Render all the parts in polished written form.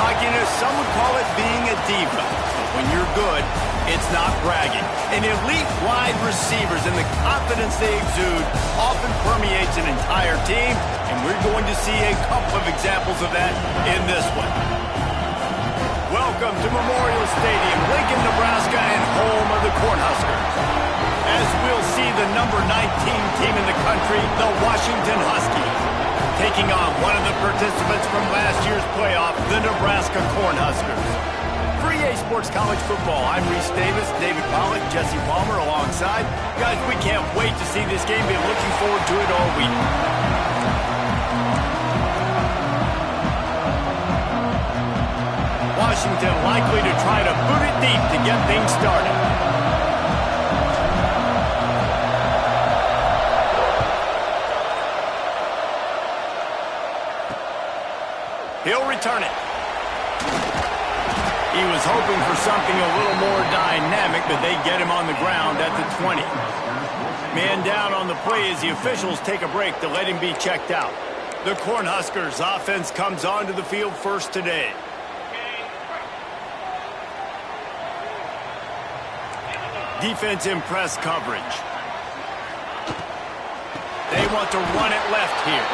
cockiness, some would call it being a diva. But when you're good, it's not bragging. And elite wide receivers and the confidence they exude often permeates an entire team, and we're going to see a couple of examples of that in this one. Welcome to Memorial Stadium, Lincoln, Nebraska, and home of the Cornhuskers. As we'll see the number 19 team in the country, the Washington Huskies, taking on one of the participants from last year's playoff, the Nebraska Cornhuskers. For EA Sports College Football, I'm Reese Davis, David Pollack, Jesse Palmer alongside. Guys, we can't wait to see this game. Been looking forward to it all week. Washington likely to try to boot it deep to get things started. He'll return it. He was hoping for something a little more dynamic, but they get him on the ground at the 20. Man down on the play as the officials take a break to let him be checked out. The Cornhuskers offense comes onto the field first today. Defense in press coverage. They want to run it left here.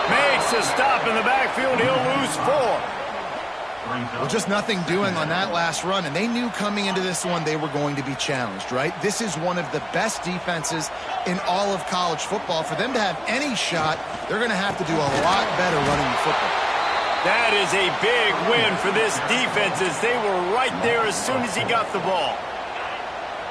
Makes a stop in the backfield. He'll lose 4. Well, just nothing doing on that last run, and they knew coming into this one they were going to be challenged, right? This is one of the best defenses in all of college football. For them to have any shot, they're going to have to do a lot better running the football. That is a big win for this defense as they were right there as soon as he got the ball.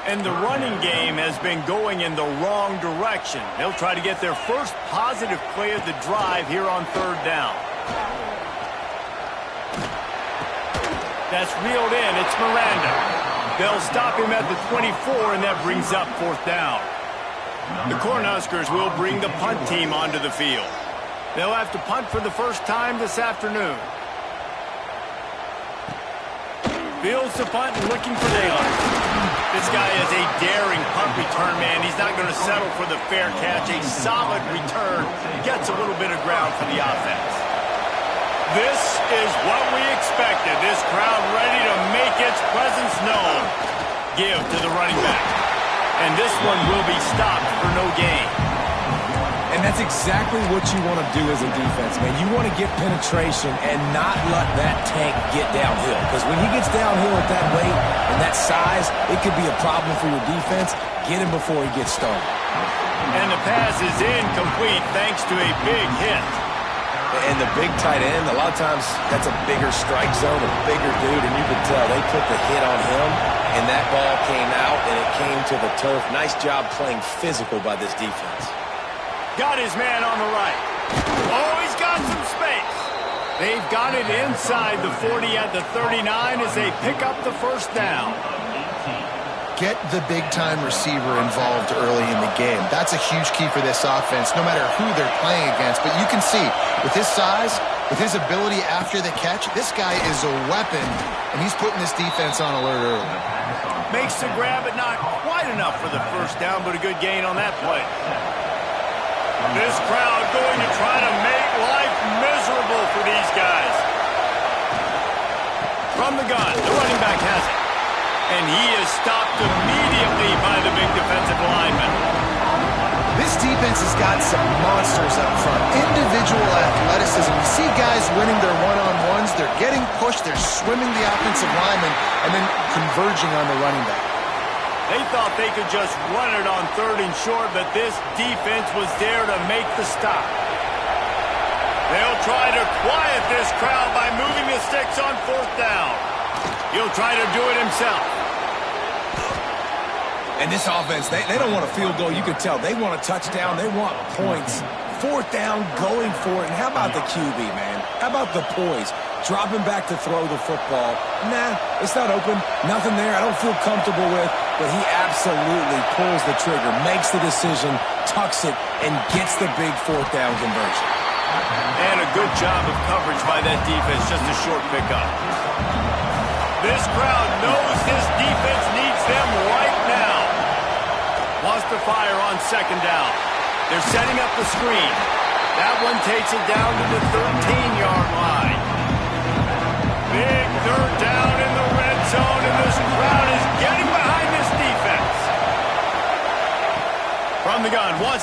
And the running game has been going in the wrong direction. They'll try to get their first positive play of the drive here on 3rd down. That's reeled in. It's Miranda. They'll stop him at the 24, and that brings up 4th down. The Cornhuskers will bring the punt team onto the field. They'll have to punt for the first time this afternoon. Fields the punt and looking for daylight. This guy is a daring punt return man. He's not going to settle for the fair catch. A solid return. Gets a little bit of ground for the offense. This is what we expected. This crowd ready to make its presence known. Give to the running back. And this one will be stopped for no gain. And that's exactly what you want to do as a defense, man. You want to get penetration and not let that tank get downhill. Because when he gets downhill at that weight and that size, it could be a problem for your defense. Get him before he gets started. And the pass is incomplete thanks to a big hit. And the big tight end, a lot of times that's a bigger strike zone, a bigger dude, and you could tell they put the hit on him, and that ball came out, and it came to the turf. Nice job playing physical by this defense. Got his man on the right. Oh, he's got some space. They've got it inside the 40 at the 39 as they pick up the 1st down. Get the big-time receiver involved early in the game. That's a huge key for this offense, no matter who they're playing against. But you can see, with his size, with his ability after the catch, this guy is a weapon, and he's putting this defense on alert early. Makes the grab, but not quite enough for the 1st down, but a good gain on that play. This crowd going to try to make life miserable for these guys. From the gun, the running back has it. And he is stopped immediately by the big defensive lineman. This defense has got some monsters up front. Individual athleticism. You see guys winning their one-on-ones. They're getting pushed. They're swimming the offensive lineman and then converging on the running back. They thought they could just run it on 3rd and short, but this defense was there to make the stop. They'll try to quiet this crowd by moving the sticks on 4th down. He'll try to do it himself. And this offense, they don't want a field goal. You can tell they want a touchdown. They want points. 4th down, going for it. And how about the QB, man? How about the poise? Dropping back to throw the football. Nah, it's not open. Nothing there I don't feel comfortable with. But he absolutely pulls the trigger, makes the decision, tucks it, and gets the big 4th down conversion. And a good job of coverage by that defense. Just a short pickup. This crowd knows this defense needs them right now. Wants to fire on 2nd down. They're setting up the screen. That one takes it down to the 13-yard line.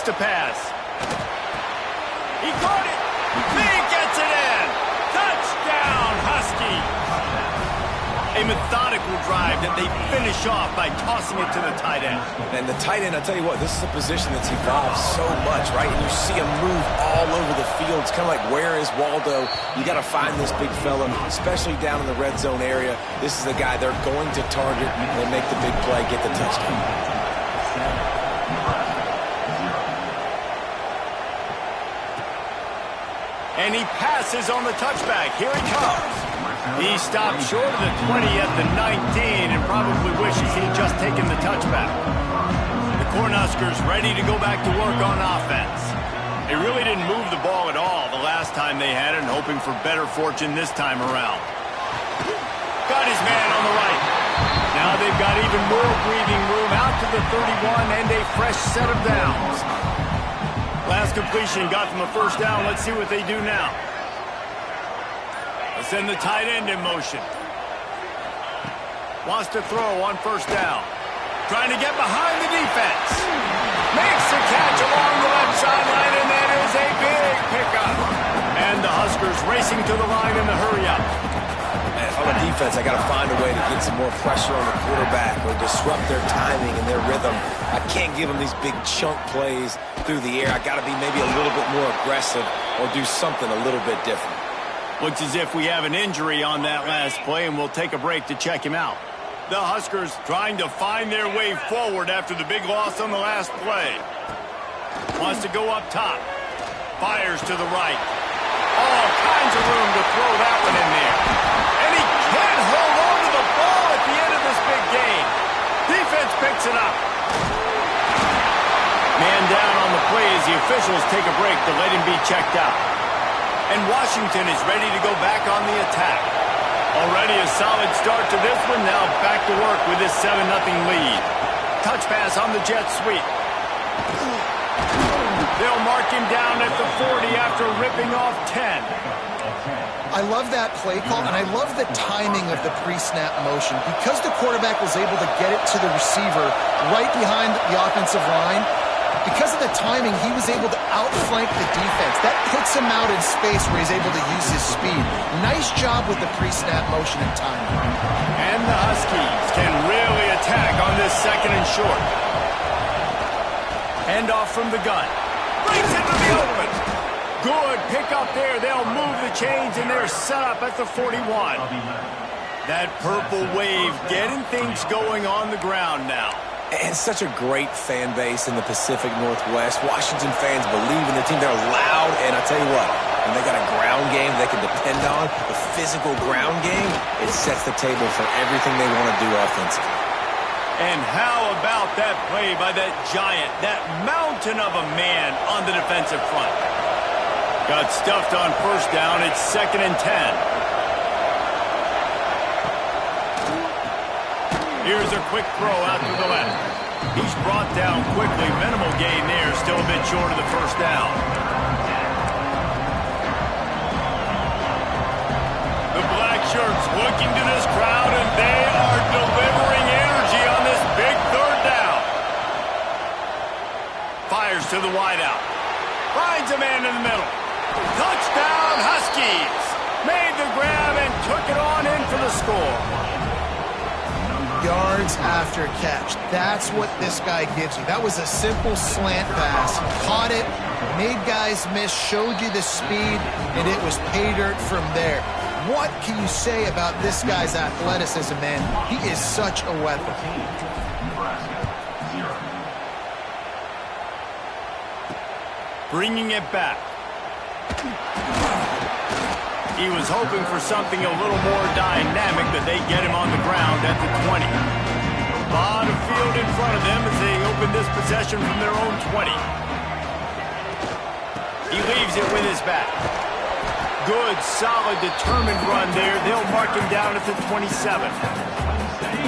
to pass. He caught it. He gets it in. Touchdown, Husky. A methodical drive that they finish off by tossing it to the tight end. And the tight end, I'll tell you what, this is a position that's evolved so much, right? And you see him move all over the field. It's kind of like, where is Waldo? You got to find this big fella, especially down in the red zone area. This is the guy they're going to target and make the big play, get the touchdown. And he passes on the touchback. Here he comes. He stopped short of the 20 at the 19 and probably wishes he had just taken the touchback. The Cornhuskers ready to go back to work on offense. They really didn't move the ball at all the last time they had it, and hoping for better fortune this time around. Got his man on the right. Now they've got even more breathing room out to the 31 and a fresh set of downs. Last completion got them a first down. Let's see what they do now. Let's send the tight end in motion. Wants to throw on first down. Trying to get behind the defense. Makes the catch along the left sideline, and that is a big pickup. And the Huskers racing to the line in the hurry-up. On the defense, I got to find a way to get some more pressure on the quarterback or disrupt their timing and their rhythm. I can't give them these big chunk plays through the air. I got to be maybe a little bit more aggressive or do something a little bit different. Looks as if we have an injury on that last play, and we'll take a break to check him out. The Huskers trying to find their way forward after the big loss on the last play. Wants to go up top. Fires to the right. All kinds of room to throw that one in there. And he can't hold on to the ball at the end of this big game. Defense picks it up. Man down on the play as the officials take a break to let him be checked out. And Washington is ready to go back on the attack. Already a solid start to this one. Now back to work with this 7-0 lead. Touch pass on the jet sweep. They'll mark him down at the 40 after ripping off 10. I love that play call, and I love the timing of the pre-snap motion. Because the quarterback was able to get it to the receiver right behind the offensive line, because of the timing, he was able to outflank the defense. That puts him out in space where he's able to use his speed. Nice job with the pre-snap motion and timing. And the Huskies can really attack on this second and short. Hand off from the gun. Brings it to the open. Good pick up there. They'll move the chains, and they're set up at the 41. That purple wave getting things going on the ground now. And such a great fan base in the Pacific Northwest. Washington fans believe in their team. They're loud, and I tell you what, when they got a ground game they can depend on, the physical ground game, it sets the table for everything they want to do offensively. And how about that play by that giant, that mountain of a man on the defensive front? Got stuffed on first down. It's 2nd and 10. Here's a quick throw out to the left. He's brought down quickly. Minimal gain there. Still a bit short of the first down. The black shirts looking to this crowd, and they are delivering energy on this big third down. Fires to the wideout. Finds a man in the middle. Touchdown, Huskies. Made the grab and took it on in for the score. Yards after catch. That's what this guy gives you. That was a simple slant pass. Caught it, made guys miss, showed you the speed, and it was pay dirt from there. What can you say about this guy's athleticism, man? He is such a weapon. Bringing it back. He was hoping for something a little more dynamic, but they get him on the ground at the 20. A lot of field in front of them as they open this possession from their own 20. He leaves it with his back. Good, solid, determined run there. They'll mark him down at the 27.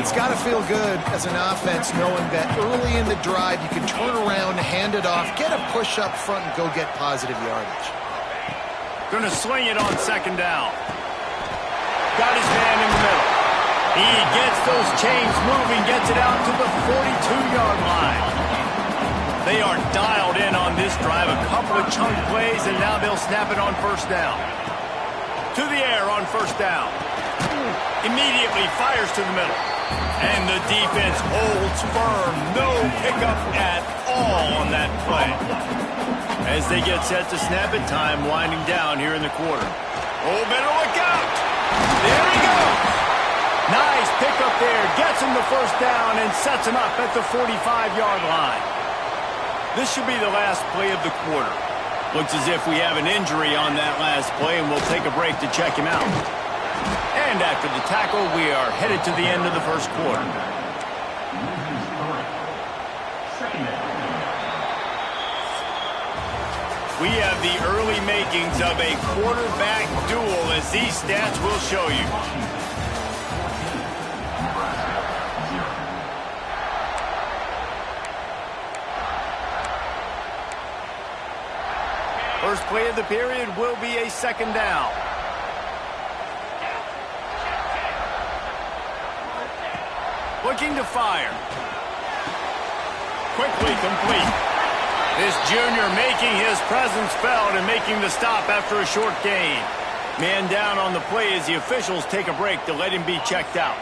It's got to feel good as an offense knowing that early in the drive you can turn around, hand it off, get a push up front, and go get positive yardage. Going to sling it on 2nd down. Got his man in the middle. He gets those chains moving, gets it out to the 42-yard line. They are dialed in on this drive. A couple of chunk plays, and now they'll snap it on first down. To the air on first down. Immediately fires to the middle. And the defense holds firm. No pickup at all on that play. As they get set to snap it, time winding down here in the quarter. Oh, better look out. There he goes. Nice pickup there. Gets him the first down and sets him up at the 45-yard line. This should be the last play of the quarter. Looks as if we have an injury on that last play, and we'll take a break to check him out. And after the tackle, we are headed to the end of the first quarter. We have the early makings of a quarterback duel, as these stats will show you. First play of the period will be a second down. Looking to fire. Quickly complete. This junior making his presence felt and making the stop after a short gain. Man down on the play as the officials take a break to let him be checked out.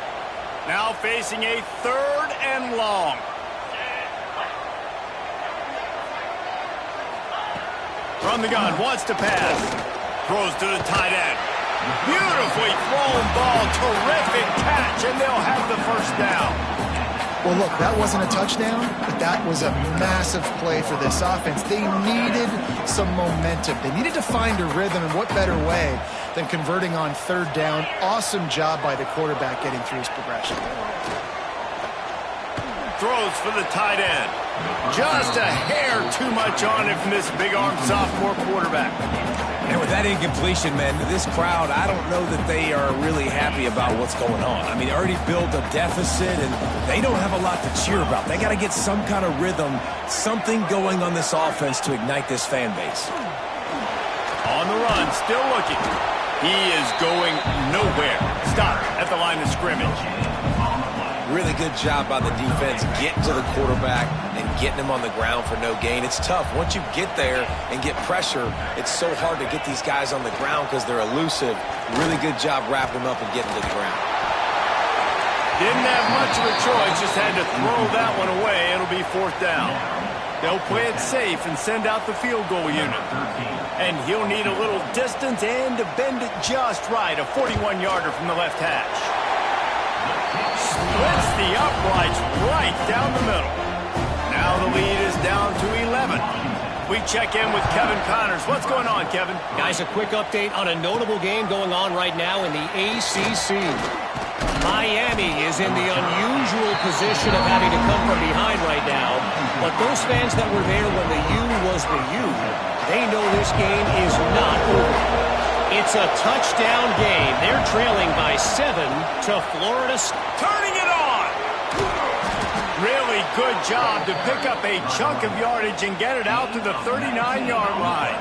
Now facing a third and long. From the gun, wants to pass. Throws to the tight end. Beautifully thrown ball, terrific catch, and they'll have the first down. Well, look, that wasn't a touchdown, but that was a massive play for this offense. They needed some momentum. They needed to find a rhythm, and what better way than converting on third down. Awesome job by the quarterback getting through his progression. Throws for the tight end. Just a hair too much on it from this big-armed sophomore quarterback. And with that incompletion, man, this crowd, I don't know that they are really happy about what's going on. I mean, they already built a deficit, and they don't have a lot to cheer about. They got to get some kind of rhythm, something going on this offense to ignite this fan base. On the run, still looking. He is going nowhere. Stop at the line of scrimmage. Really good job by the defense getting to the quarterback and getting him on the ground for no gain. It's tough. Once you get there and get pressure, it's so hard to get these guys on the ground because they're elusive. Really good job wrapping them up and getting to the ground. Didn't have much of a choice, just had to throw that one away. It'll be fourth down. They'll play it safe and send out the field goal unit. And he'll need a little distance and to bend it just right. A 41-yarder from the left hash. Splits the uprights right down the middle. Now the lead is down to 11. We check in with Kevin Connors. What's going on, Kevin? Guys, a quick update on a notable game going on right now in the ACC. Miami is in the unusual position of having to come from behind right now. But those fans that were there when the U was the U, they know this game is not over. It's a touchdown game. They're trailing by 7 to Florida State. Turning it on! Really good job to pick up a chunk of yardage and get it out to the 39-yard line.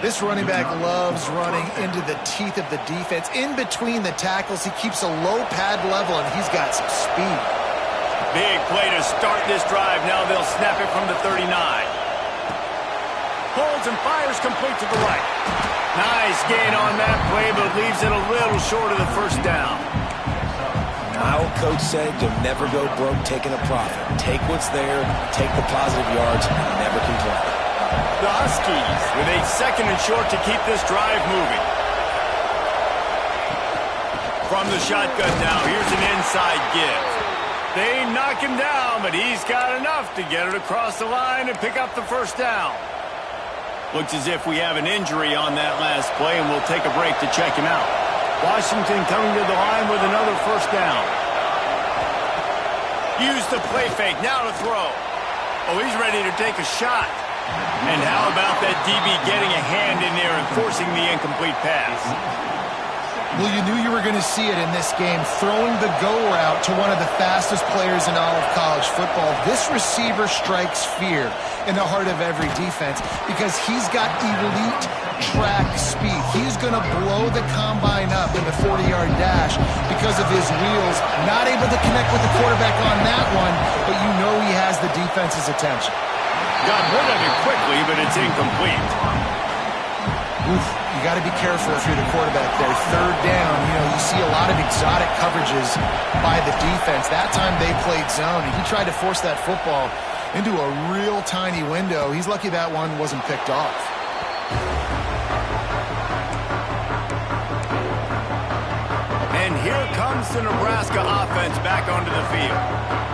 This running back loves running into the teeth of the defense. In between the tackles, he keeps a low pad level, and he's got some speed. Big play to start this drive. Now they'll snap it from the 39. Holds and fires complete to the right. Nice gain on that play, but leaves it a little short of the first down. My old coach said you'll never go broke taking a profit. Take what's there, take the positive yards, and never complain. The Huskies with a second and short to keep this drive moving. From the shotgun now, here's an inside give. They knock him down, but he's got enough to get it across the line and pick up the first down. Looks as if we have an injury on that last play, and we'll take a break to check him out. Washington coming to the line with another first down. Use the play fake, now to throw. Oh, he's ready to take a shot. And how about that DB getting a hand in there and forcing the incomplete pass? Well, you knew you were going to see it in this game, throwing the go route to one of the fastest players in all of college football. This receiver strikes fear in the heart of every defense because he's got elite track speed. He's going to blow the combine up in the 40-yard dash because of his wheels. Not able to connect with the quarterback on that one, but you know he has the defense's attention. Got rid of it quickly, but it's incomplete. Oof, you got to be careful if you're the quarterback there. Third down, you see a lot of exotic coverages by the defense. That time they played zone, and he tried to force that football into a real tiny window. He's lucky that one wasn't picked off. And here comes the Nebraska offense back onto the field.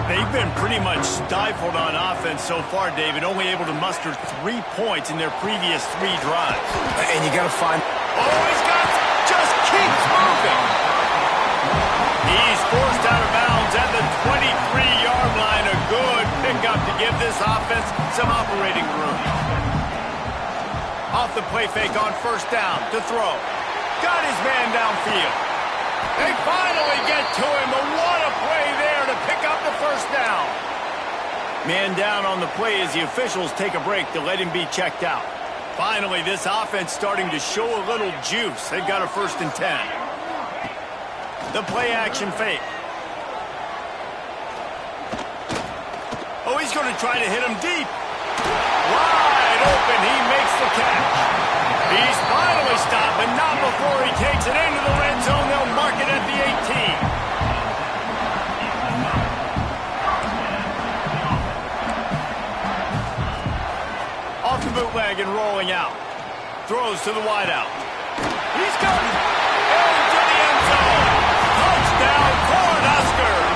They've been pretty much stifled on offense so far, David, only able to muster 3 points in their previous 3 drives. And you got to find... Oh, he's got... just keeps moving. He's forced out of bounds at the 23-yard line. A good pickup to give this offense some operating room. Off the play fake on first down to throw. Got his man downfield. They finally get to him, but what a play there to pick up the first down. Man down on the play as the officials take a break to let him be checked out. Finally, this offense starting to show a little juice. They've got a 1st and 10. The play action fake. Oh, he's going to try to hit him deep. Wide open, he makes the catch. He's finally stopped, but not before he takes it into the red zone. They'll mark it at the 18. Off the bootleg and rolling out. Throws to the wideout. He's coming into the end zone. Touchdown, Cornhuskers.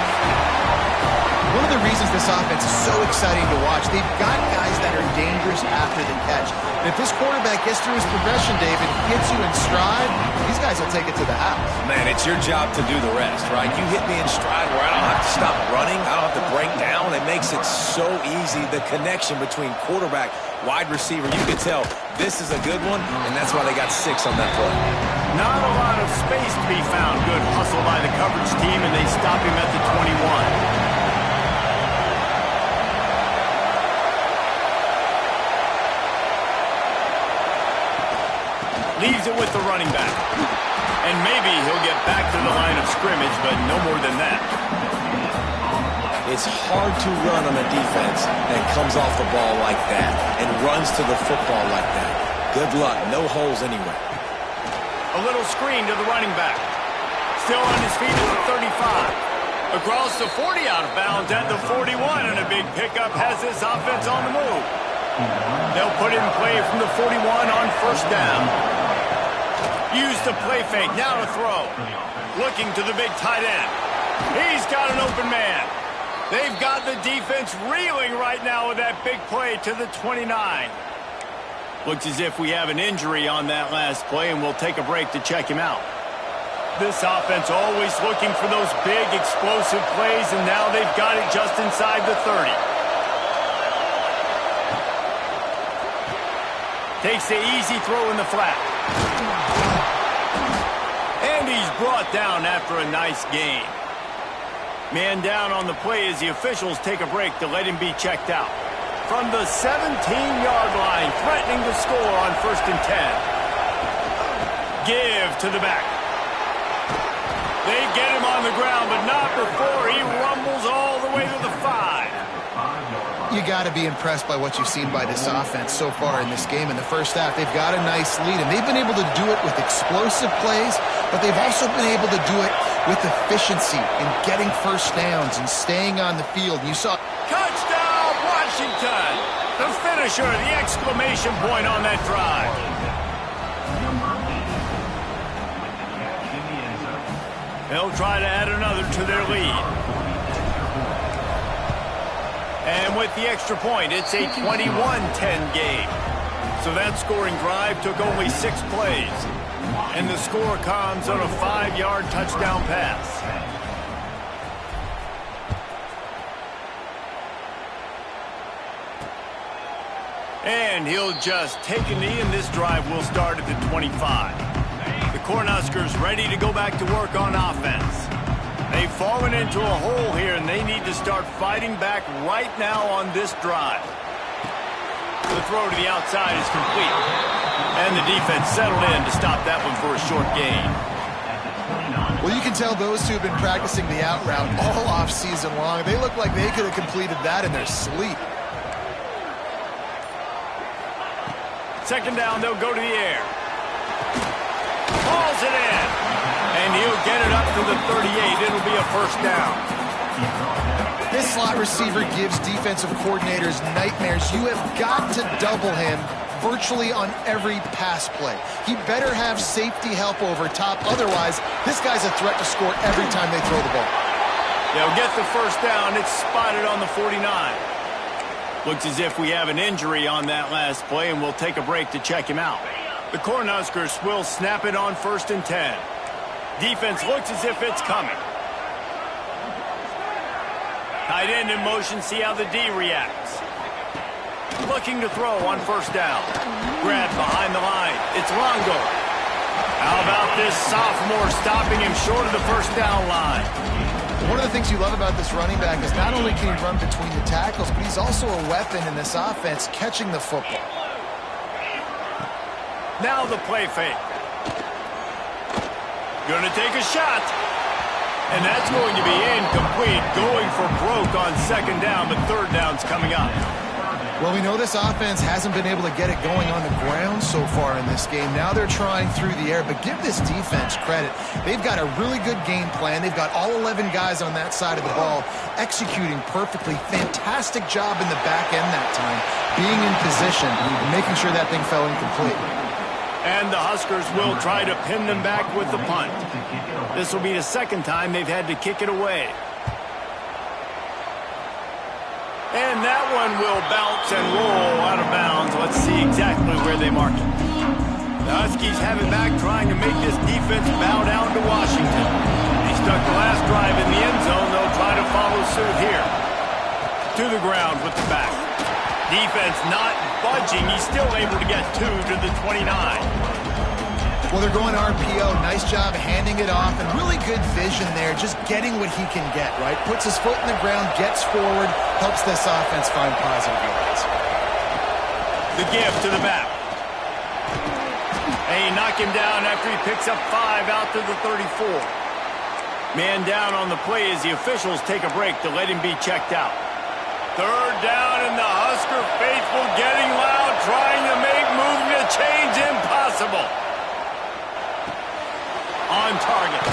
One of the reasons this offense is so exciting to watch, they've got guys that are dangerous after the catch. And if this quarterback gets through his progression, David, hits you in stride, these guys will take it to the house. Man, it's your job to do the rest, right? You hit me in stride where I don't have to stop running. I don't have to break down. It makes it so easy. The connection between quarterback, wide receiver, you can tell this is a good one, and that's why they got 6 on that play. Not a lot of space to be found. Good hustle by the coverage team, and they stop him at the 21. Leaves it with the running back. And maybe he'll get back to the line of scrimmage, but no more than that. It's hard to run on a defense that comes off the ball like that and runs to the football like that. Good luck. No holes anywhere. A little screen to the running back. Still on his feet at the 35. Across the 40, out of bounds at the 41, and a big pickup has this offense on the move. They'll put in play from the 41 on first down. Use the play fake, now to throw. Looking to the big tight end. He's got an open man. They've got the defense reeling right now with that big play to the 29. Looks as if we have an injury on that last play, and we'll take a break to check him out. This offense always looking for those big, explosive plays, and now they've got it just inside the 30. Takes the easy throw in the flat. And he's brought down after a nice gain. Man down on the play as the officials take a break to let him be checked out. From the 17-yard line, threatening to score on 1st and 10. Give to the back. They get him on the ground, but not before he rumbles all the way to the 5. You got to be impressed by what you've seen by this offense so far in this game. In the first half, they've got a nice lead, and they've been able to do it with explosive plays, but they've also been able to do it with efficiency in getting first downs and staying on the field. You saw... Touchdown, Washington! The finisher, the exclamation point on that drive. They'll try to add another to their lead. And with the extra point, it's a 21-10 game. So that scoring drive took only 6 plays. And the score comes on a 5-yard touchdown pass. And he'll just take a knee, and this drive will start at the 25. The Cornhuskers ready to go back to work on offense. They've fallen into a hole here, and they need to start fighting back right now on this drive. The throw to the outside is complete. And the defense settled in to stop that one for a short gain. Well, you can tell those two have been practicing the out route all off season long. They look like they could have completed that in their sleep. Second down, they'll go to the air. Hauls it in. And he'll get it up to the 38. It'll be a first down. This slot receiver gives defensive coordinators nightmares. You have got to double him virtually on every pass play. He better have safety help over top. Otherwise, this guy's a threat to score every time they throw the ball. They'll get the first down. It's spotted on the 49. Looks as if we have an injury on that last play, and we'll take a break to check him out. The Cornhuskers will snap it on 1st and 10. Defense looks as if it's coming. Tight end in motion, see how the D reacts. Looking to throw on 1st down. Grab behind the line. It's Longo. How about this sophomore stopping him short of the 1st down line? One of the things you love about this running back is not only can he run between the tackles, but he's also a weapon in this offense, catching the football. Now the play fake. Gonna take a shot. And that's going to be incomplete. Going for broke on 2nd down, but 3rd down's coming up. Well, we know this offense hasn't been able to get it going on the ground so far in this game. Now they're trying through the air, but give this defense credit. They've got a really good game plan. They've got all 11 guys on that side of the ball executing perfectly. Fantastic job in the back end that time, being in position and making sure that thing fell incomplete. And the Huskers will try to pin them back with the punt. This will be the 2nd time they've had to kick it away. And that one will bounce and roll out of bounds. Let's see exactly where they mark it. The Huskies have it back, trying to make this defense bow down to Washington. They stuck the last drive in the end zone. They'll try to follow suit here. To the ground with the back. Defense not budging. He's still able to get 2 to the 29. Well, they're going RPO. Nice job handing it off, and really good vision there, just getting what he can get, right? Puts his foot in the ground, gets forward, helps this offense find positive yards. The give to the back. They knock him down after he picks up 5 out to the 34. Man down on the play as the officials take a break to let him be checked out. 3rd down, and the Husker faithful getting loud, trying to make moving the chains impossible. On target.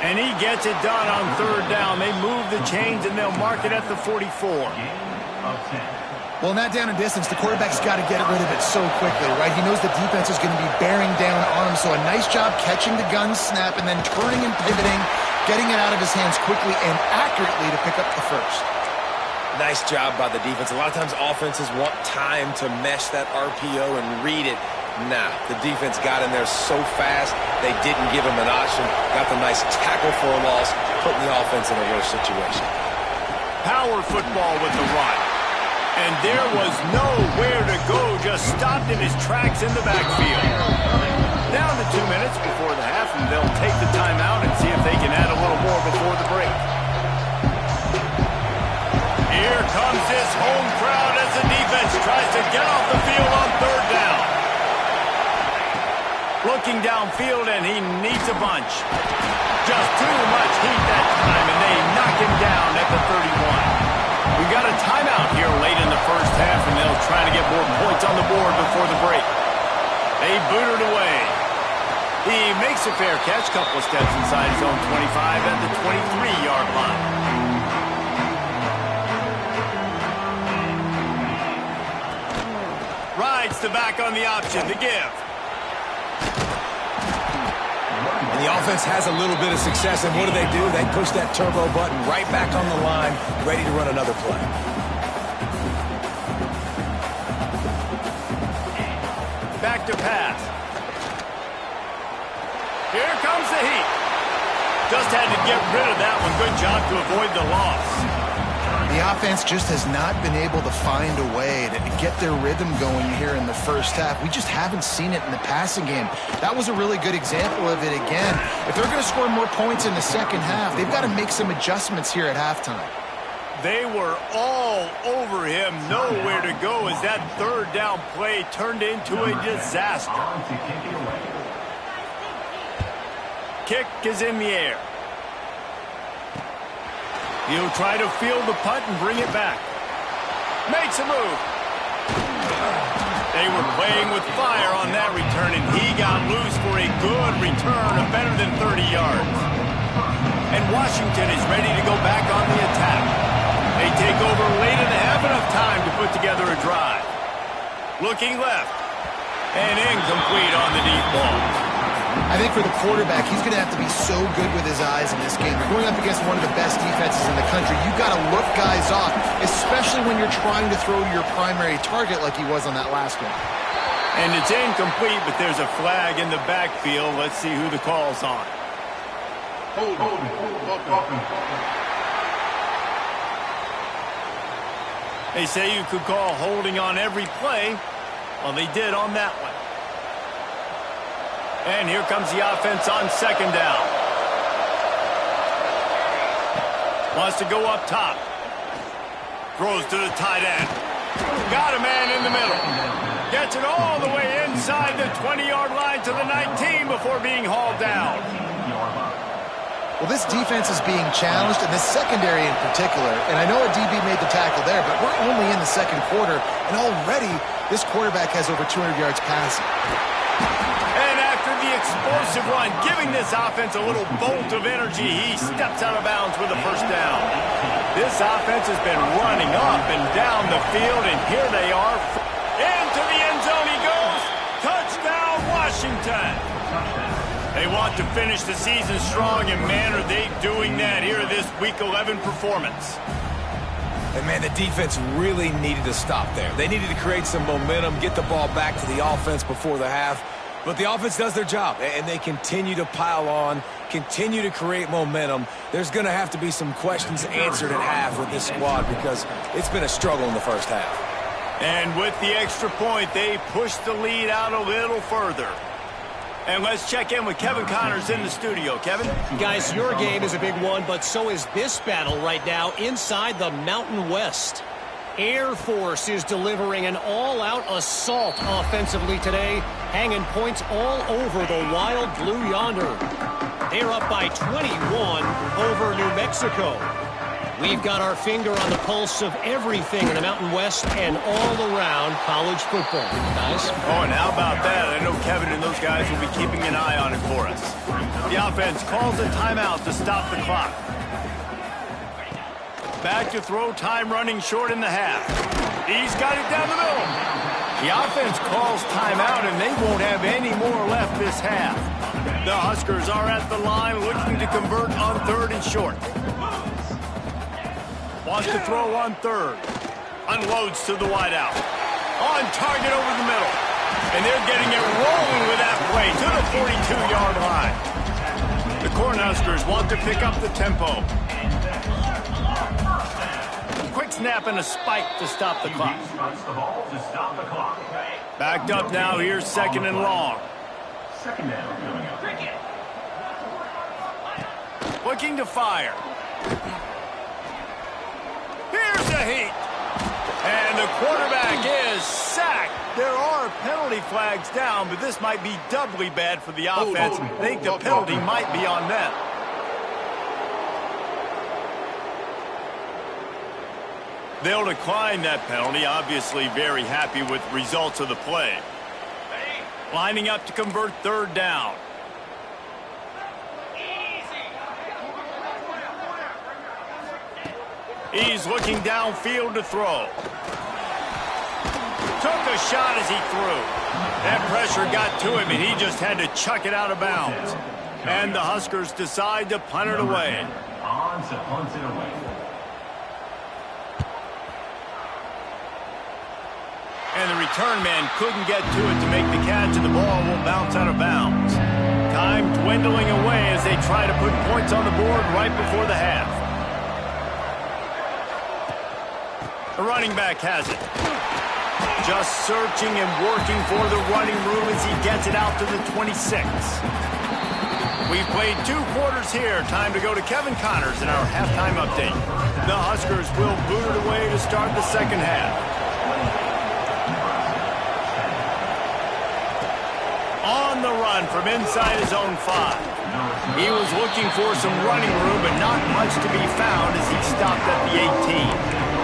And he gets it done on 3rd down. They move the chains, and they'll mark it at the 44. Well, in that down and distance, the quarterback's got to get rid of it so quickly, right? He knows the defense is going to be bearing down on him, so a nice job catching the gun snap and then turning and pivoting, getting it out of his hands quickly and accurately to pick up the first. Nice job by the defense. A lot of times offenses want time to mesh that RPO and read it. Nah, the defense got in there so fast, they didn't give him an option. Got the nice tackle for a loss, putting the offense in a worse situation. Power football with the run. And there was nowhere to go, just stopped in his tracks in the backfield. Down to 2 minutes before the half, and they'll take the timeout and see if they can add a little more before the break. Here comes this home crowd as the defense tries to get off the field on 3rd down. Looking downfield, and he needs a bunch. Just too much heat that time, and they knock him down at the 31. We got a timeout here late in the 1st half, and they'll try to get more points on the board before the break. They boot it away. He makes a fair catch, couple of steps inside his own 25 at the 23-yard line. Rides the back on the option, the give. And the offense has a little bit of success, and what do? They push that turbo button right back on the line, ready to run another play. Back to pass. Here comes the heat. Just had to get rid of that one. Good job to avoid the loss. The offense just has not been able to find a way to get their rhythm going here in the first half. We just haven't seen it in the passing game. That was a really good example of it again. If they're going to score more points in the second half, they've got to make some adjustments here at halftime. They were all over him, nowhere to go as that third down play turned into a disaster. Kick is in the air. He'll try to field the punt and bring it back. Makes a move. They were playing with fire on that return, and he got loose for a good return of better than 30 yards. And Washington is ready to go back on the attack. They take over late and have enough time to put together a drive. Looking left. And incomplete on the deep ball. I think for the quarterback, he's going to have to be so good with his eyes in this game. You're going up against one of the best defenses in the country. You've got to look guys off, especially when you're trying to throw to your primary target like he was on that last one. And it's incomplete, but there's a flag in the backfield. Let's see who the call's on. They say you could call holding on every play. Well, they did on that one. And here comes the offense on second down. Wants to go up top. Throws to the tight end. Got a man in the middle. Gets it all the way inside the 20-yard line to the 19 before being hauled down. Well, this defense is being challenged, and this secondary in particular. And I know a DB made the tackle there, but we're only in the second quarter, and already this quarterback has over 200 yards passing. And after the explosive run, giving this offense a little bolt of energy, he steps out of bounds with a first down. This offense has been running up and down the field, and here they are. Into the end zone he goes. Touchdown, Washington. They want to finish the season strong, and man, are they doing that here in this Week 11 performance. And man, the defense really needed to stop there. They needed to create some momentum, get the ball back to the offense before the half. But the offense does their job, and they continue to pile on, continue to create momentum. There's going to have to be some questions answered at half with this squad because it's been a struggle in the first half. And with the extra point, they push the lead out a little further. And let's check in with Kevin Connors in the studio. Kevin? Guys, your game is a big one, but so is this battle right now inside the Mountain West. Air Force is delivering an all-out assault offensively today, hanging points all over the Wild Blue yonder. They're up by 21 over New Mexico. We've got our finger on the pulse of everything in the Mountain West and all around college football, guys. Oh, and how about that? I know Kevin and those guys will be keeping an eye on it for us. The offense calls a timeout to stop the clock. Back to throw, time running short in the half. He's got it down the middle. The offense calls timeout, and they won't have any more left this half. The Huskers are at the line looking to convert on third and short. Wants to throw on third. Unloads to the wideout. On target over the middle. And they're getting it rolling with that play to the 42-yard line. The Cornhuskers want to pick up the tempo. Quick snap and a spike to stop the clock. Backed up now, here's second and long. Looking to fire. Here's a heat. And the quarterback is sacked. There are penalty flags down, but this might be doubly bad for the offense. I think the penalty might be on them. They'll decline that penalty, obviously very happy with the results of the play. Lining up to convert third down. He's looking downfield to throw. Took a shot as he threw. That pressure got to him, and he just had to chuck it out of bounds. And the Huskers decide to punt it away. And the return man couldn't get to it to make the catch, and the ball will bounce out of bounds. Time dwindling away as they try to put points on the board right before the half. The running back has it. Just searching and working for the running room as he gets it out to the 26. We've played 2 quarters here. Time to go to Kevin Connors in our halftime update. The Huskers will boot it away to start the second half. On the run from inside his own 5. He was looking for some running room, but not much to be found as he stopped at the 18.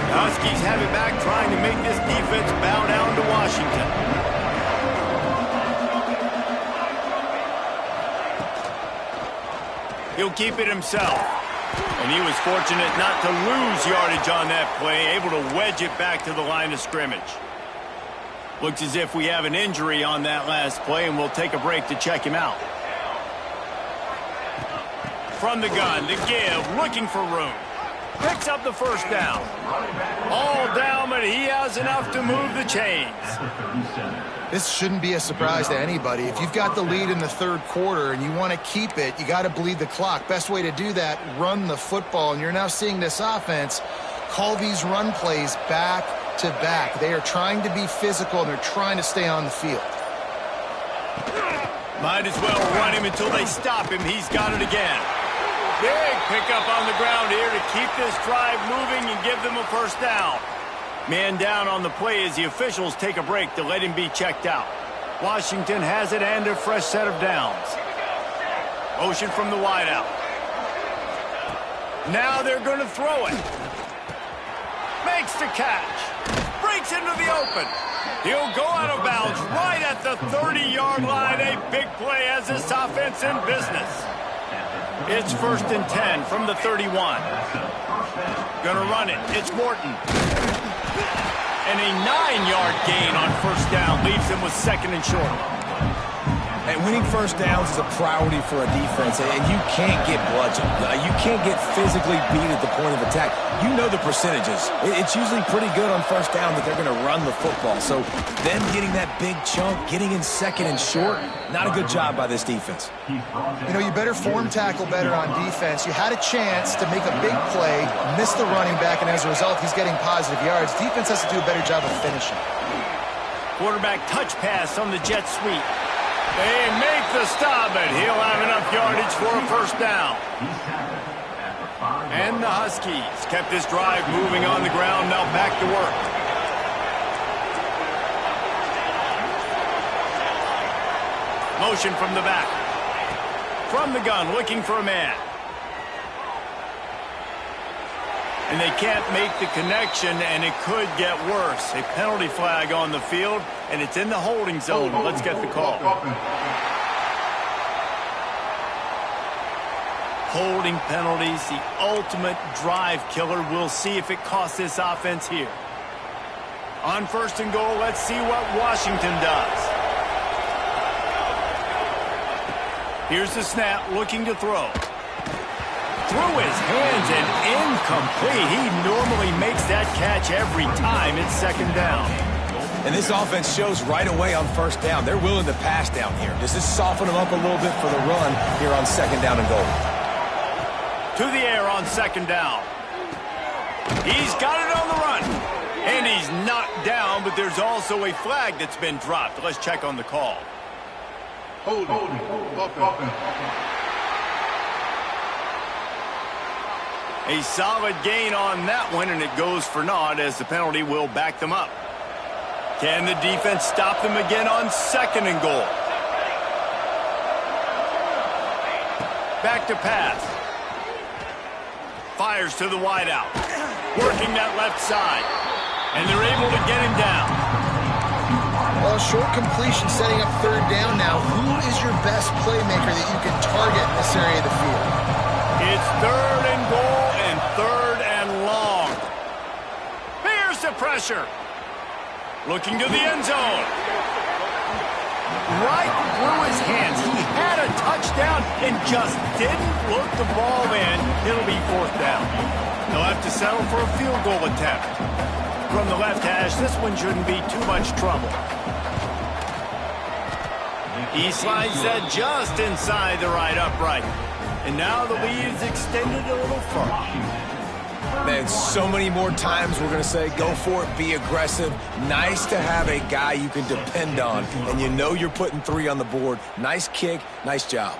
The Huskies have it back, trying to make this defense bow down to Washington. He'll keep it himself. And he was fortunate not to lose yardage on that play, able to wedge it back to the line of scrimmage. Looks as if we have an injury on that last play, and we'll take a break to check him out. From the gun, the give, looking for room. Picks up the first down. All down, but he has enough to move the chains. This shouldn't be a surprise to anybody. If you've got the lead in the third quarter and you want to keep it, you got to bleed the clock. Best way to do that, run the football. And you're now seeing this offense call these run plays back to back. They are trying to be physical, and they're trying to stay on the field. Might as well run him until they stop him. He's got it again. Big pickup on the ground here to keep this drive moving and give them a first down. Man down on the play as the officials take a break to let him be checked out. Washington has it and a fresh set of downs. Motion from the wideout. Now they're going to throw it. Makes the catch. Breaks into the open. He'll go out of bounds right at the 30-yard line. A big play as this offense in business. It's 1st and 10 from the 31. Gonna run it. It's Morton. And a 9-yard gain on first down leaves him with 2nd and short. And winning first downs is a priority for a defense, and you can't get bludgeoned. You can't get physically beat at the point of attack. You know the percentages. It's usually pretty good on first down that they're going to run the football. So them getting that big chunk, getting in 2nd and short, not a good job by this defense. You know, you better form tackle better on defense. You had a chance to make a big play, miss the running back, and as a result, he's getting positive yards. Defense has to do a better job of finishing. Quarterback touch pass on the jet sweep. They make the stop, but he'll have enough yardage for a first down. And the Huskies kept this drive moving on the ground, now back to work. Motion from the back. From the gun, looking for a man. And they can't make the connection, and it could get worse. A penalty flag on the field, and it's in the holding zone. Let's get the call. Holding penalties, the ultimate drive killer. We'll see if it costs this offense here. On 1st and goal, let's see what Washington does. Here's the snap, looking to throw. Through his hands and incomplete. He normally makes that catch every time. It's 2nd down. And this offense shows right away on first down. They're willing to pass down here. Does this soften them up a little bit for the run here on 2nd down and goal? To the air on 2nd down. He's got it on the run. And he's knocked down, but there's also a flag that's been dropped. Let's check on the call. Holding. A solid gain on that one, and it goes for naught as the penalty will back them up. Can the defense stop them again on 2nd and goal? Back to pass. Fires to the wideout. Working that left side. And they're able to get him down. Well, short completion setting up 3rd down now. Who is your best playmaker that you can target in this area of the field? It's 3rd and goal and 3rd and long. Here's the pressure. Looking to the end zone. Right through his hands. He had a touchdown and just didn't look the ball in. It'll be 4th down. They'll have to settle for a field goal attempt. From the left hash, this one shouldn't be too much trouble. He slides that just inside the right upright. And now the lead is extended a little further. Man, so many more times we're going to say, go for it, be aggressive. Nice to have a guy you can depend on, and you know you're putting 3 on the board. Nice kick, nice job.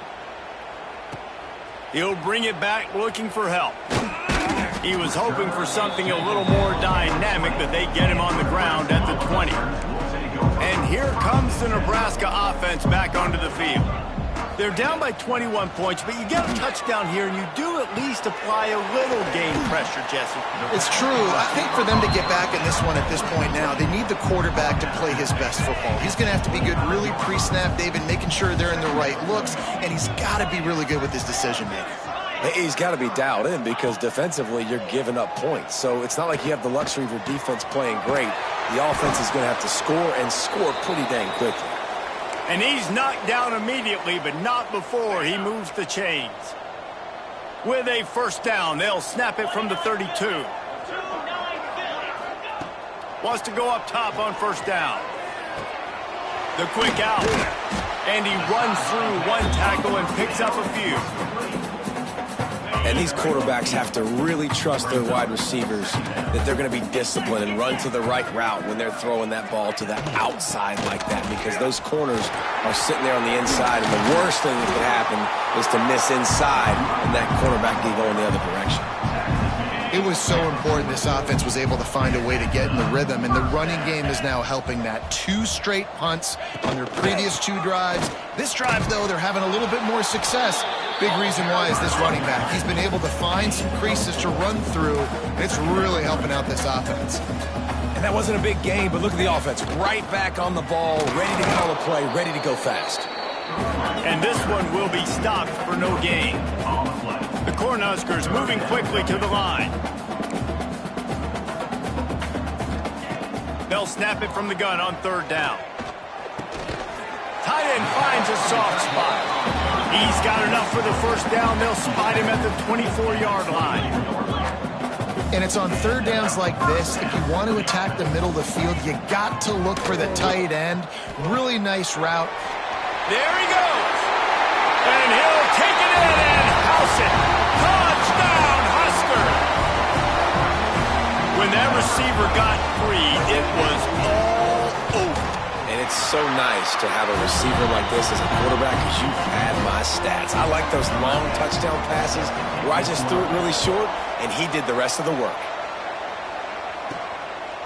He'll bring it back looking for help. He was hoping for something a little more dynamic, but they get him on the ground at the 20. And here comes the Nebraska offense back onto the field. They're down by 21 points, but you get a touchdown here, and you do at least apply a little game pressure, Jesse. It's true. I think for them to get back in this one at this point now, they need the quarterback to play his best football. He's going to have to be good really pre-snap, David, making sure they're in the right looks, and he's got to be really good with his decision-making. He's got to be dialed in because defensively you're giving up points. So it's not like you have the luxury of your defense playing great. The offense is going to have to score and score pretty dang quickly. And he's knocked down immediately, but not before he moves the chains. With a first down, they'll snap it from the 32. Wants to go up top on first down. The quick out. And he runs through one tackle and picks up a few. And these quarterbacks have to really trust their wide receivers that they're going to be disciplined and run to the right route when they're throwing that ball to the outside like that, because those corners are sitting there on the inside, and the worst thing that could happen is to miss inside and that quarterback can go in the other direction. It was so important this offense was able to find a way to get in the rhythm, and the running game is now helping that. 2 straight punts on their previous 2 drives. This drive, though, they're having a little bit more success. Big reason why is this running back. He's been able to find some creases to run through, and it's really helping out this offense. And that wasn't a big game, but look at the offense. Right back on the ball, ready to call a play, ready to go fast. And this one will be stopped for no gain. The Cornhuskers moving quickly to the line. They'll snap it from the gun on third down. Tight end finds a soft spot. He's got enough for the first down. They'll spot him at the 24-yard line. And it's on third downs like this, if you want to attack the middle of the field, you got to look for the tight end. Really nice route. There he goes. And he'll take it in and house it. Touchdown, Husker. When that receiver got free, it was all over. And it's so nice to have a receiver like this as a quarterback, because you had my stats. I like those long touchdown passes where I just threw it really short, and he did the rest of the work.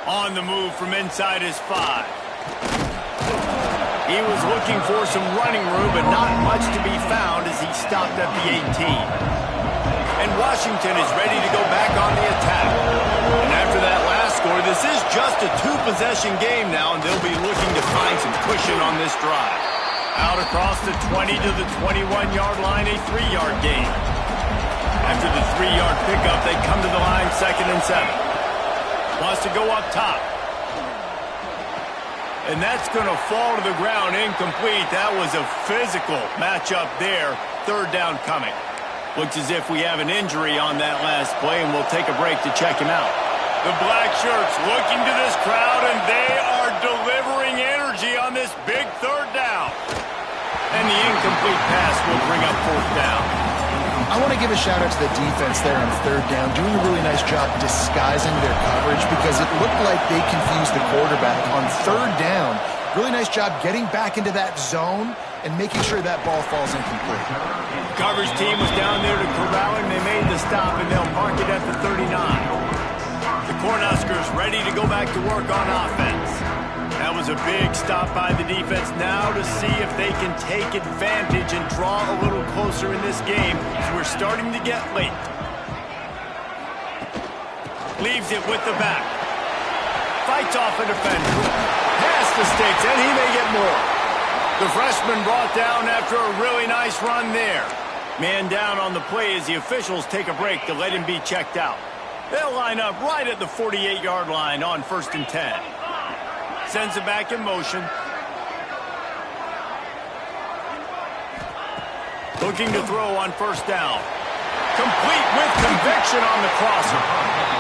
On the move from inside his 5. He was looking for some running room, but not much to be found as he stopped at the 18. And Washington is ready to go back on the attack. And after that last score, this is just a 2-possession game now, and they'll be looking to find some cushion on this drive. Out across the 20 to the 21-yard line, a 3-yard gain. After the 3-yard pickup, they come to the line 2nd and 7. Wants to go up top. And that's going to fall to the ground incomplete. That was a physical matchup there. Third down coming. Looks as if we have an injury on that last play, and we'll take a break to check him out. The black shirts looking to this crowd, and they are delivering energy on this big third down. And the incomplete pass will bring up fourth down. I want to give a shout-out to the defense there on third down, doing a really nice job disguising their coverage, because it looked like they confused the quarterback on third down. Really nice job getting back into that zone and making sure that ball falls incomplete. Coverage team was down there to corral him. They made the stop, and they'll park it at the 39. The Cornhuskers ready to go back to work on offense. That was a big stop by the defense now to see if they can take advantage and draw a little closer in this game, as we're starting to get late. Leaves it with the back. Fights off a defender. Past the sticks, and he may get more. The freshman brought down after a really nice run there. Man down on the play as the officials take a break to let him be checked out. They'll line up right at the 48-yard line on 1st and 10. Sends it back in motion. Looking to throw on first down. Complete with conviction on the crosser.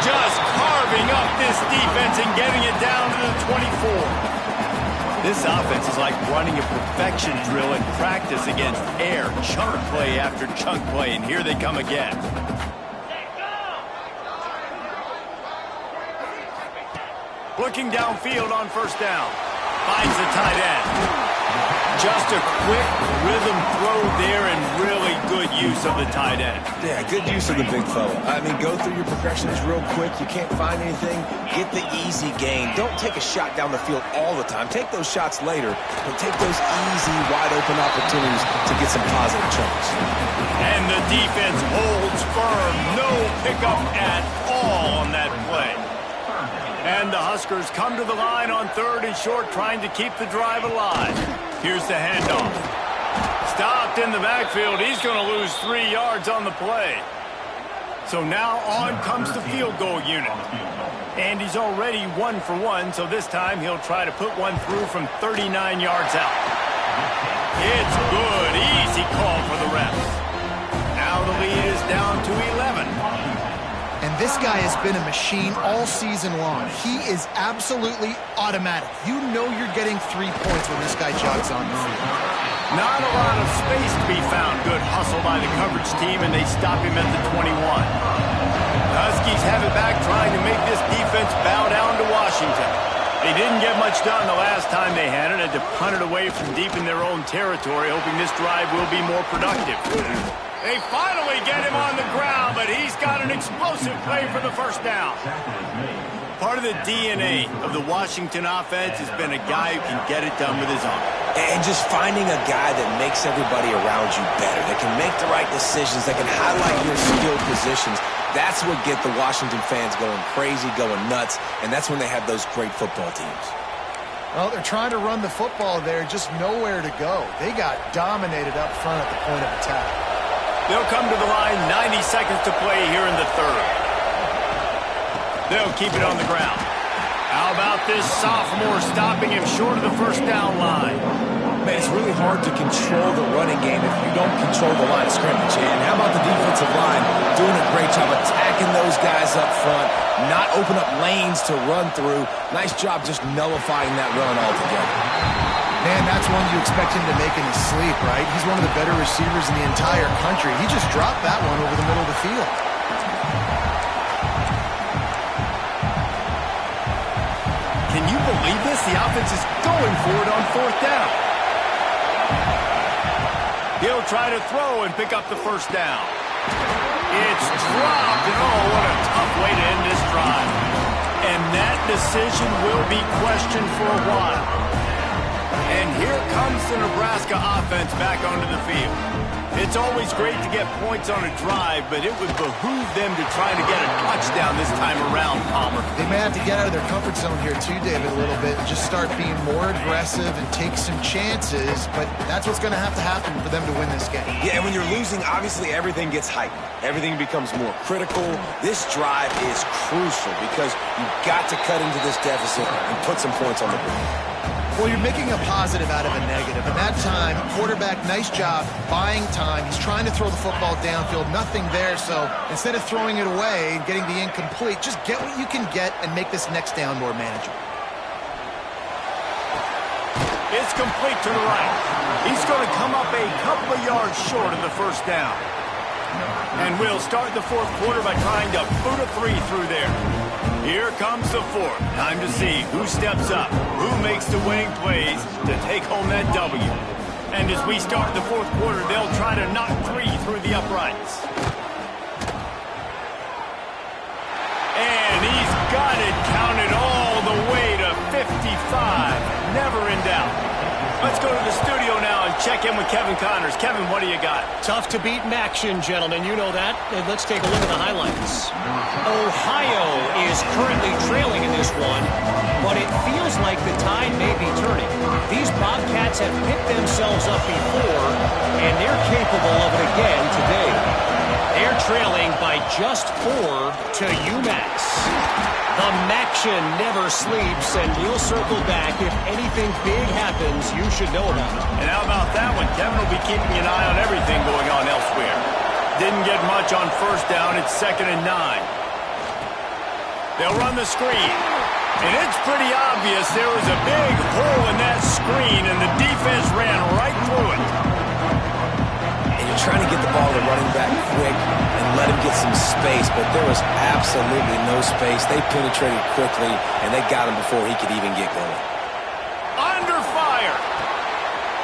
Just carving up this defense and getting it down to the 24. This offense is like running a perfection drill in practice against air. Chunk play after chunk play, and here they come again. Looking downfield on first down. Finds the tight end. Just a quick rhythm throw there and really good use of the tight end. Yeah, good use of the big fella. I mean, go through your progressions real quick. You can't find anything. Get the easy gain. Don't take a shot down the field all the time. Take those shots later, but take those easy, wide-open opportunities to get some positive chunks. And the defense holds firm. No pickup at all on that play. And the Huskers come to the line on 3rd and short, trying to keep the drive alive. Here's the handoff. Stopped in the backfield. He's going to lose 3 yards on the play. So now on comes the field goal unit. And he's already 1 for 1, so this time he'll try to put one through from 39 yards out. It's good. Easy call for the refs. Now the lead is down to 11. And this guy has been a machine all season long. He is absolutely automatic. You know you're getting 3 points when this guy jogs on the field. Not a lot of space to be found. Good hustle by the coverage team, and they stop him at the 21. The Huskies have it back, trying to make this defense bow down to Washington. They didn't get much done the last time they had it. Had to punt it away from deep in their own territory, hoping this drive will be more productive. They finally get him on the ground, but he's got an explosive play for the first down. Part of the DNA of the Washington offense has been a guy who can get it done with his arm. And just finding a guy that makes everybody around you better, that can make the right decisions, that can highlight your skilled positions. That's what get the Washington fans going crazy, going nuts, and that's when they have those great football teams. Well, they're trying to run the football there, just nowhere to go. They got dominated up front at the point of attack. They'll come to the line, 90 seconds to play here in the 3rd. They'll keep it on the ground. How about this sophomore stopping him short of the first down line? Man, it's really hard to control the running game if you don't control the line of scrimmage. And how about the defensive line doing a great job attacking those guys up front, not open up lanes to run through. Nice job just nullifying that run altogether. Man, that's one you expect him to make in his sleep, right? He's one of the better receivers in the entire country. He just dropped that one over the middle of the field. Can you believe this? The offense is going for it on 4th down. He'll try to throw and pick up the first down. It's dropped, and oh, what a tough way to end this drive. And that decision will be questioned for a while. And here comes the Nebraska offense back onto the field. It's always great to get points on a drive, but it would behoove them to try to get a touchdown this time around, Palmer. They may have to get out of their comfort zone here too, David, a little bit, and just start being more aggressive and take some chances, but that's what's going to happen for them to win this game. Yeah, and when you're losing, obviously everything gets heightened. Everything becomes more critical. This drive is crucial because you've got to cut into this deficit and put some points on the board. Well, you're making a positive out of a negative. And that time, quarterback, nice job buying time. He's trying to throw the football downfield. Nothing there. So instead of throwing it away and getting the incomplete, just get what you can get and make this next down more manageable. It's complete to the right. He's going to come up a couple of yards short of the first down. And we'll start the 4th quarter by trying to boot a 3 through there. Here comes the 4th. Time to see who steps up, who makes the winning plays to take home that W. And as we start the 4th quarter, they'll try to knock 3 through the uprights. And he's got it counted all the way to 55. Never in doubt. Let's go to the studio now and check in with Kevin Connors. Kevin, what do you got? Tough to beat in action, gentlemen. You know that. And let's take a look at the highlights. Ohio is currently trailing in this one, but it feels like the tide may be turning. These Bobcats have picked themselves up before, and they're capable of it again today. They're trailing by just 4 to UMass. The Maction never sleeps, and we'll circle back. If anything big happens, you should know about it. And how about that one? Kevin will be keeping an eye on everything going on elsewhere. Didn't get much on first down. It's 2nd and 9. They'll run the screen. And it's pretty obvious there was a big hole in that screen, and the defense ran right through it. And you're trying to get the ball to running back quick. and let him get some space, but there was absolutely no space. They penetrated quickly, and they got him before he could even get going. Under fire.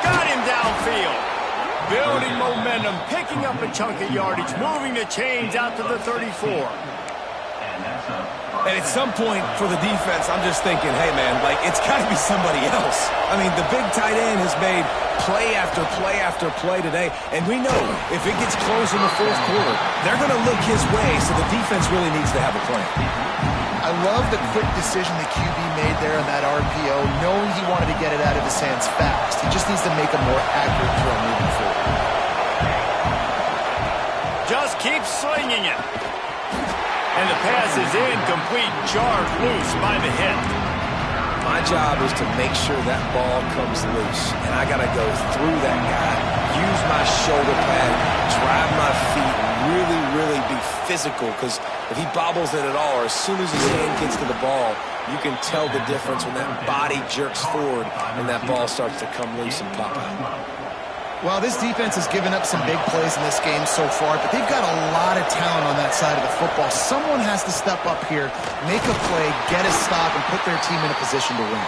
Got him downfield. Building momentum, picking up a chunk of yardage, moving the chains out to the 34. And at some point for the defense, I'm just thinking, hey, man, like, it's got to be somebody else. I mean, the big tight end has made play after play after play today, and we know if it gets close in the fourth quarter, they're going to look his way, so the defense really needs to have a plan. I love the quick decision the QB made there on that RPO, knowing he wanted to get it out of his hands fast. He just needs to make a more accurate throw moving forward. Just keep slinging it. And the pass is incomplete, jarred loose by the hit. My job is to make sure that ball comes loose, and I got to go through that guy, use my shoulder pad, drive my feet, really be physical, because if he bobbles it at all, or as soon as his hand gets to the ball, you can tell the difference when that body jerks forward and that ball starts to come loose and pop out. Well, this defense has given up some big plays in this game so far, but they've got a lot of talent on that side of the football. Someone has to step up here, make a play, get a stop, and put their team in a position to win.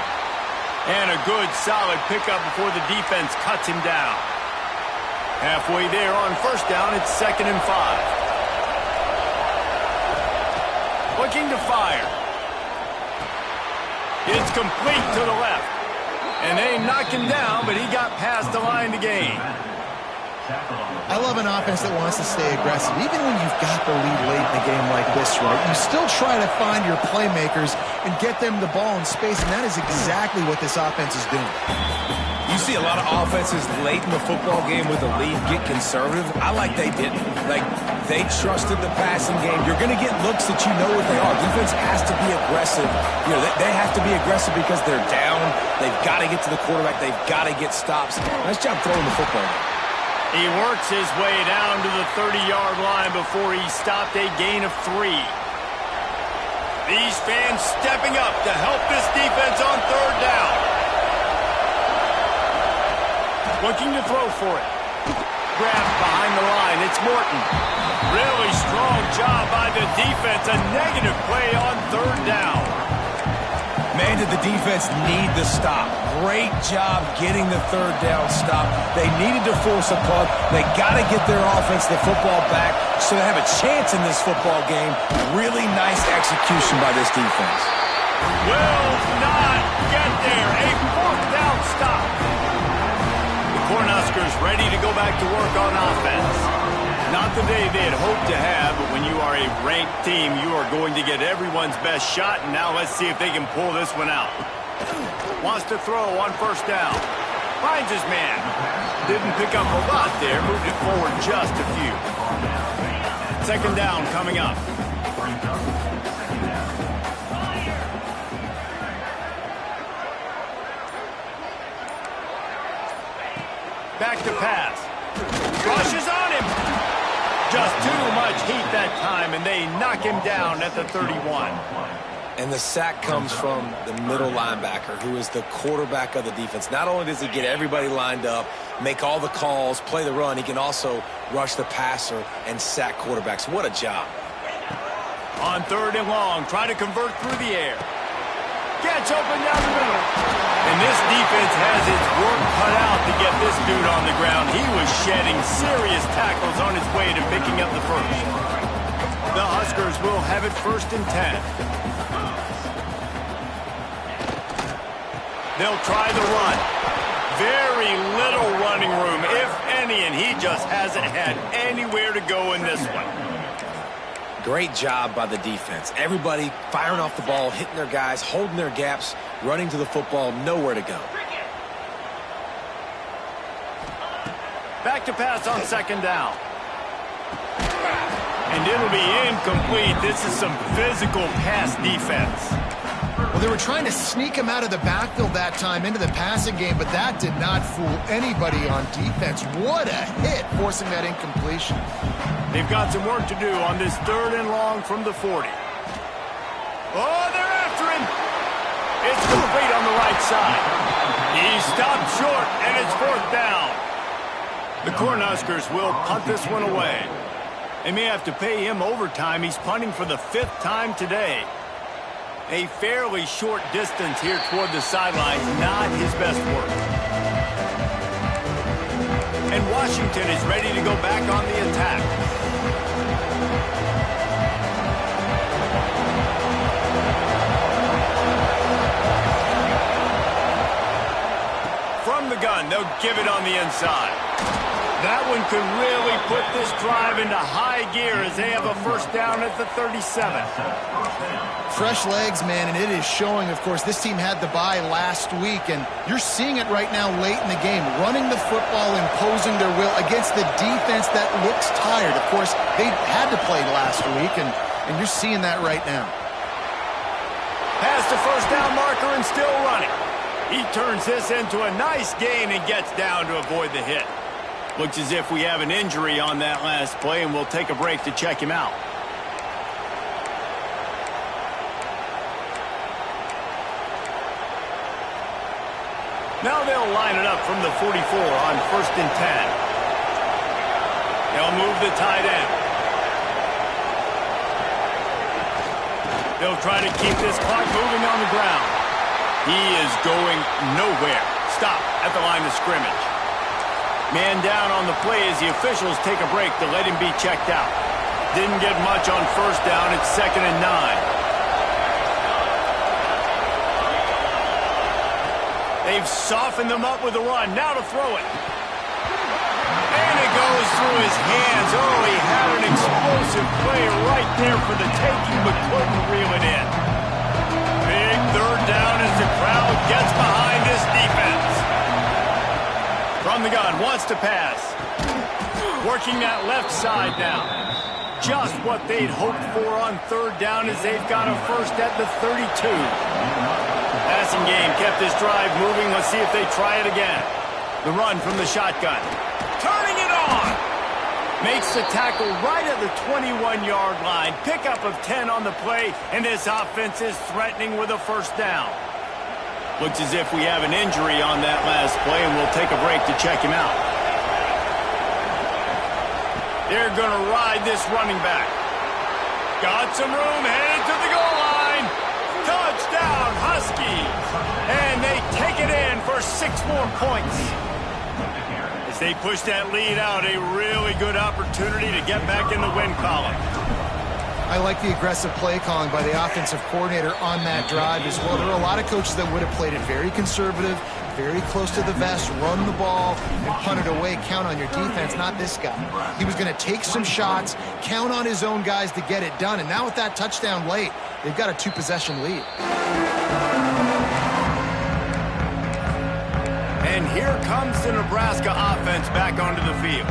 And a good, solid pickup before the defense cuts him down. Halfway there on first down, it's 2nd and 5. Looking to fire. It's complete to the left. And they knocked him down, but he got past the line to gain. I love an offense that wants to stay aggressive. Even when you've got the lead late in a game like this, right, you still try to find your playmakers and get them the ball in space, and that is exactly what this offense is doing. You see a lot of offenses late in the football game with a lead get conservative. I like they didn't. Like, they trusted the passing game. You're going to get looks that you know what they are. Defense has to be aggressive. You know, they have to be aggressive because they're down. They've got to get to the quarterback. They've got to get stops. Nice job throwing the football. He works his way down to the 30-yard line before he stopped a gain of 3. These fans stepping up to help this defense on 3rd down. Looking to throw for it. Grabbed behind the line. It's Morton. Really strong job by the defense. A negative play on 3rd down. Man, did the defense need the stop. Great job getting the 3rd down stop. They needed to force a punt. They got to get their offense the football back so they have a chance in this football game. Really nice execution by this defense. Will not get there. A 4th down stop. Cornhuskers ready to go back to work on offense. Not the day they had hoped to have, but when you are a ranked team, you are going to get everyone's best shot, and now let's see if they can pull this one out. Wants to throw on 1st down. Finds his man. Didn't pick up a lot there, moved it forward just a few. 2nd down coming up. Back to pass. Rushes on him. Just too much heat that time, and they knock him down at the 31. And the sack comes from the middle linebacker, who is the quarterback of the defense. Not only does he get everybody lined up, make all the calls, play the run, he can also rush the passer and sack quarterbacks. What a job. On 3rd and long, try to convert through the air. Gets open down the middle. And this defense has its work cut out to get this dude on the ground. He was shedding serious tackles on his way to picking up the first. The Huskers will have it 1st and 10. They'll try the run. Very little running room, if any, and he just hasn't had anywhere to go in this one. Great job by the defense. Everybody firing off the ball, hitting their guys, holding their gaps, running to the football, nowhere to go. Back to pass on 2nd down. And it'll be incomplete. This is some physical pass defense. Well, they were trying to sneak him out of the backfield that time into the passing game, but that did not fool anybody on defense. What a hit, forcing that incompletion. They've got some work to do on this 3rd and long from the 40. Oh, they're after him. It's complete on the right side. He stopped short, and it's 4th down. The Cornhuskers will punt this one away. They may have to pay him overtime. He's punting for the 5th time today. A fairly short distance here toward the sideline, not his best work. And Washington is ready to go back on the attack. From the gun, they'll give it on the inside. That one could really put this drive into high gear as they have a first down at the 37. Fresh legs, man, and it is showing, of course. This team had the bye last week, and you're seeing it right now late in the game. Running the football, imposing their will against the defense that looks tired. Of course, they had to play last week, and you're seeing that right now. Past the first down marker and still running. He turns this into a nice gain and gets down to avoid the hit. Looks as if we have an injury on that last play, and we'll take a break to check him out. Now they'll line it up from the 44 on 1st and 10. They'll move the tight end. They'll try to keep this clock moving on the ground. He is going nowhere. Stop at the line of scrimmage. Man down on the play as the officials take a break to let him be checked out. Didn't get much on first down. It's 2nd and 9. They've softened them up with a run. Now to throw it. And it goes through his hands. Oh, he had an explosive play right there for the taking, but couldn't reel it in. Big 3rd down as the crowd gets behind this defense. From the gun, wants to pass. Working that left side now. Just what they'd hoped for on 3rd down as they've got a first at the 32. Passing game kept this drive moving. Let's see if they try it again. The run from the shotgun. Turning it on. Makes the tackle right at the 21-yard line. Pickup of 10 on the play, and this offense is threatening with a first down. Looks as if we have an injury on that last play, and we'll take a break to check him out. They're going to ride this running back. Got some room, headed to the goal line. Touchdown, Huskies. And they take it in for 6 more points. As they push that lead out, a really good opportunity to get back in the win column. I like the aggressive play calling by the offensive coordinator on that drive as well. There are a lot of coaches that would have played it very conservative, very close to the vest, run the ball, and punt it away. Count on your defense, not this guy. He was going to take some shots, count on his own guys to get it done. And now with that touchdown late, they've got a 2-possession lead. And here comes the Nebraska offense back onto the field.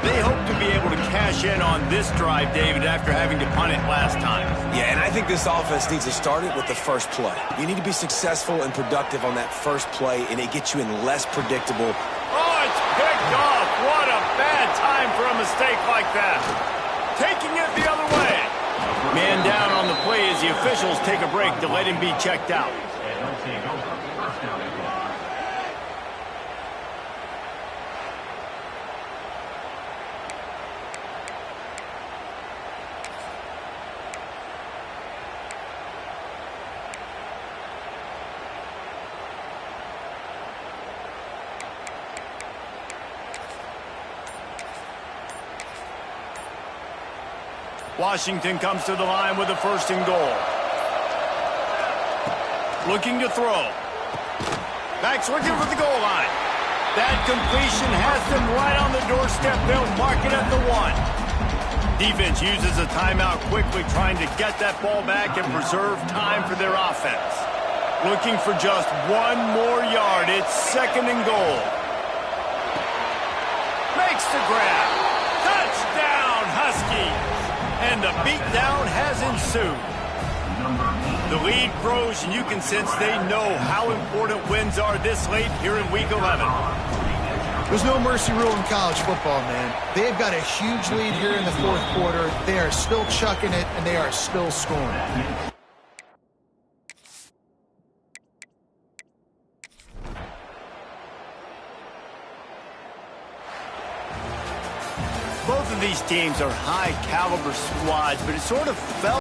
They hope to be able to cash in on this drive, David, after having to punt it last time. Yeah, and I think this offense needs to start it with the first play. You need to be successful and productive on that first play, and it gets you in less predictable. Oh, it's picked off. What a bad time for a mistake like that. Taking it the other way. Man down on the play as the officials take a break to let him be checked out. Washington comes to the line with a 1st and goal. Looking to throw. Backs looking for the goal line. That completion has them right on the doorstep. They'll mark it at the 1. Defense uses a timeout quickly, trying to get that ball back and preserve time for their offense. Looking for just 1 more yard. It's 2nd and goal. Makes the grab. Touchdown, Huskies. And the beatdown has ensued. The lead grows, and you can sense they know how important wins are this late here in Week 11. There's no mercy rule in college football, man. They've got a huge lead here in the 4th quarter. They are still chucking it, and they are still scoring. Both of these teams are high-caliber squads, but it sort of felt